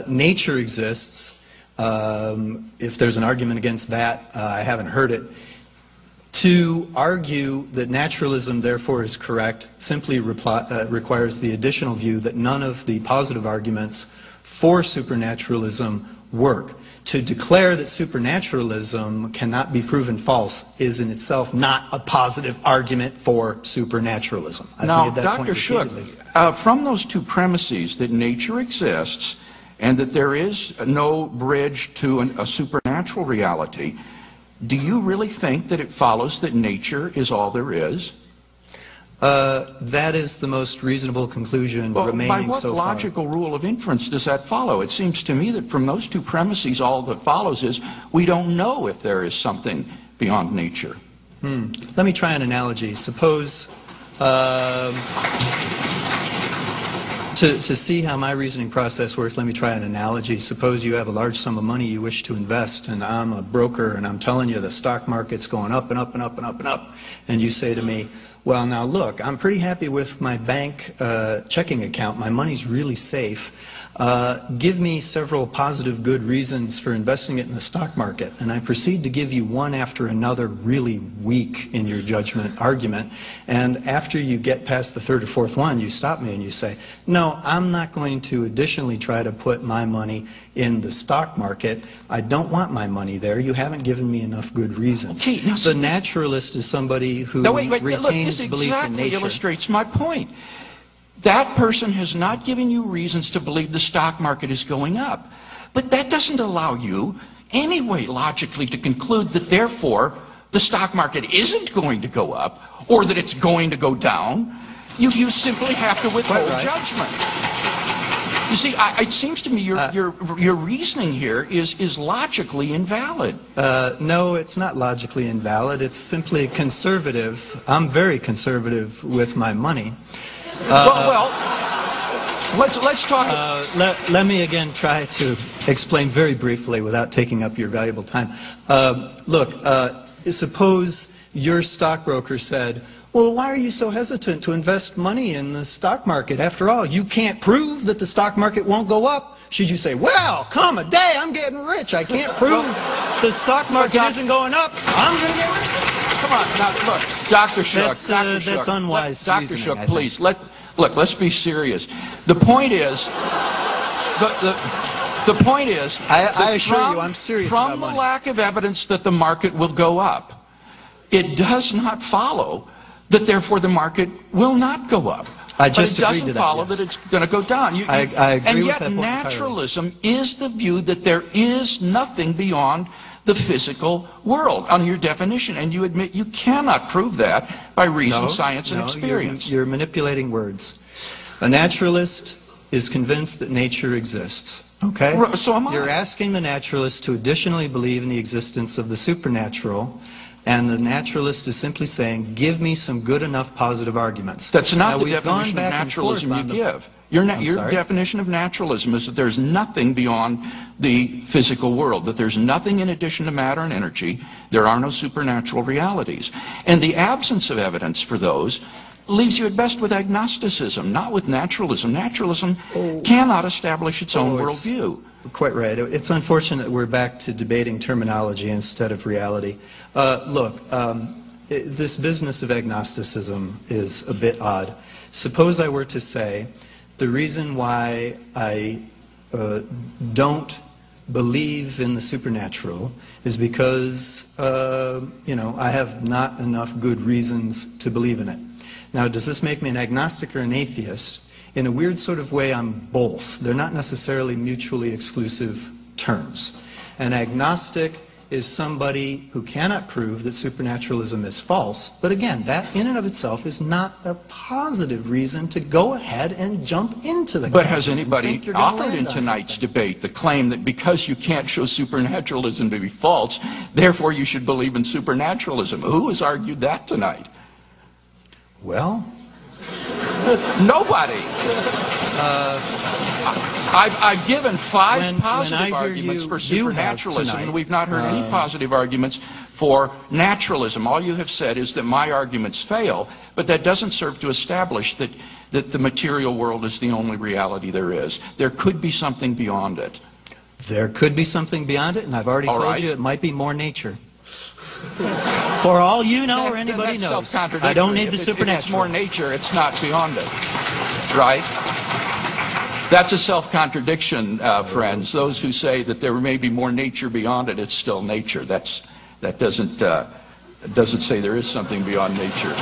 Nature exists. If there's an argument against that, I haven't heard it. To argue that naturalism therefore is correct simply requires the additional view that none of the positive arguments for supernaturalism work. To declare that supernaturalism cannot be proven false is in itself not a positive argument for supernaturalism. Now, Dr. Shook, from those two premises that nature exists and that there is no bridge to a supernatural reality, do you really think that it follows that nature is all there is? That is the most reasonable conclusion remaining so far. By what logical rule of inference does that follow? It seems to me that from those two premises all that follows is we don't know if there is something beyond nature. Let me try an analogy. Suppose, to see how my reasoning process works, let me try an analogy. Suppose you have a large sum of money you wish to invest, and I'm a broker, and I'm telling you the stock market's going up and up and up and up and up, and you say to me, well, now look, I'm pretty happy with my bank checking account. My money's really safe. Give me several positive good reasons for investing it in the stock market. And I proceed to give you one after another really weak, in your judgment, argument. And after you get past the third or fourth one, you stop me and you say, no, I'm not going to additionally try to put my money in the stock market. I don't want my money there. You haven't given me enough good reasons. Gee, now, the naturalist is somebody who retains look, this belief exactly in nature. Illustrates my point. That person has not given you reasons to believe the stock market is going up. But that doesn't allow you anyway logically to conclude that therefore the stock market isn't going to go up or that it's going to go down. You simply have to withhold judgment. You see, it seems to me your reasoning here is logically invalid. No, it's not logically invalid. It's simply conservative. I'm very conservative with my money. Let's talk. Let me again try to explain very briefly without taking up your valuable time. Look, suppose your stockbroker said, well, why are you so hesitant to invest money in the stock market? After all, you can't prove that the stock market won't go up. Should you say, well, come a day, I'm getting rich. I can't prove the stock market isn't going up. I'm going to get rich. Come on, now, look, Dr. Shook. That's unwise Dr. reasoning, Shook, please, let's be serious. The point is, the point is, I assure you, I'm serious about money. From the lack of evidence that the market will go up, it does not follow that therefore the market will not go up. But it doesn't follow that it's going to go down. I agree with that point entirely. And yet naturalism is the view that there is nothing beyond the physical world on your definition, and you admit you cannot prove that by reason, science, and experience. You're manipulating words. A naturalist is convinced that nature exists. Okay? So am I. You're asking the naturalist to additionally believe in the existence of the supernatural, and the naturalist is simply saying, give me some good enough positive arguments. That's not the definition of naturalism you give. Your definition of naturalism is that there's nothing beyond the physical world, that there's nothing in addition to matter and energy. There are no supernatural realities. And the absence of evidence for those leaves you at best with agnosticism, not with naturalism. Naturalism cannot establish its own worldview. Quite right. It's unfortunate that we're back to debating terminology instead of reality. Look, this business of agnosticism is a bit odd. Suppose I were to say, the reason why I don't believe in the supernatural is because, I have not enough good reasons to believe in it. Now, does this make me an agnostic or an atheist? In a weird sort of way, I'm both. They're not necessarily mutually exclusive terms. An agnostic is somebody who cannot prove that supernaturalism is false, but again, that in and of itself is not a positive reason to go ahead and jump into the But has anybody offered in tonight's debate the claim that because you can't show supernaturalism to be false, therefore you should believe in supernaturalism? Who has argued that tonight? Well, nobody. I've given five positive arguments for supernaturalism, and we've not heard any positive arguments for naturalism. All you have said is that my arguments fail, but that doesn't serve to establish that that the material world is the only reality there is. There could be something beyond it. There could be something beyond it, and I've already All told right. you it might be more nature. For all you know or anybody That's knows, self-contradictory. I don't need the If supernatural. it's more nature, it's not beyond it. Right? That's a self-contradiction, friends. Those who say that there may be more nature beyond it, it's still nature. That doesn't say there is something beyond nature.